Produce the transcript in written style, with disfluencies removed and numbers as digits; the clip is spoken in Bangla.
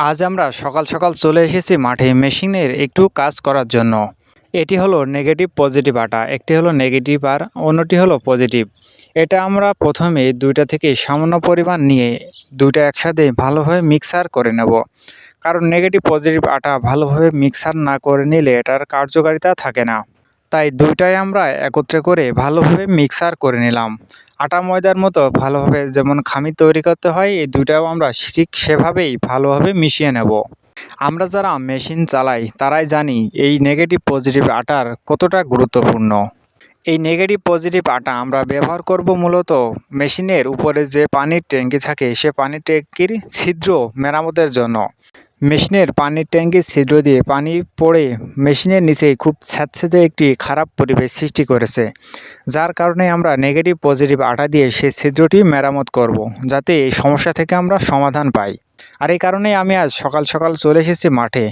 আজ আমরা সকাল সকাল চলে এসেছি মাঠে মেশিনের একটু কাজ করার জন্য। এটি হলো নেগেটিভ পজিটিভ আটা, একটি হলো নেগেটিভ আর অন্যটি হলো পজিটিভ। এটা আমরা প্রথমে দুইটা থেকে সামান্য পরিমাণ নিয়ে দুইটা একসাথে ভালোভাবে মিক্সার করে নেব। কারণ নেগেটিভ পজিটিভ আটা ভালোভাবে মিক্সার না করে নিলে এটার কার্যকারিতা থাকে না। তাই দুইটাই আমরা একত্রে করে ভালোভাবে মিক্সার করে নিলাম। আটা ময়দার মতো ভালোভাবে যেমন খামির তৈরি করতে হয়, এই দুইটাও আমরা ঠিক সেভাবেই ভালোভাবে মিশিয়ে নেব। আমরা যারা মেশিন চালাই তারাই জানি এই নেগেটিভ পজিটিভ আটার কতটা গুরুত্বপূর্ণ। এই নেগেটিভ পজিটিভ আটা আমরা ব্যবহার করব মূলত মেশিনের উপরে যে পানির ট্যাঙ্কি থাকে সে পানির ট্যাঙ্কির ছিদ্র মেরামতের জন্য। মেশিনের পানির ট্যাঙ্কির ছিদ্র দিয়ে পানি পড়ে মেশিনের নিচে খুব স্যাঁতসেঁতে একটি খারাপ পরিবেশ সৃষ্টি করেছে, যার কারণে আমরা নেগেটিভ পজিটিভ আটা দিয়ে সেই ছিদ্রটি মেরামত করব, যাতে এই সমস্যা থেকে আমরা সমাধান পাই। আর এই কারণেই আমি আজ সকাল সকাল চলে এসেছি মাঠে।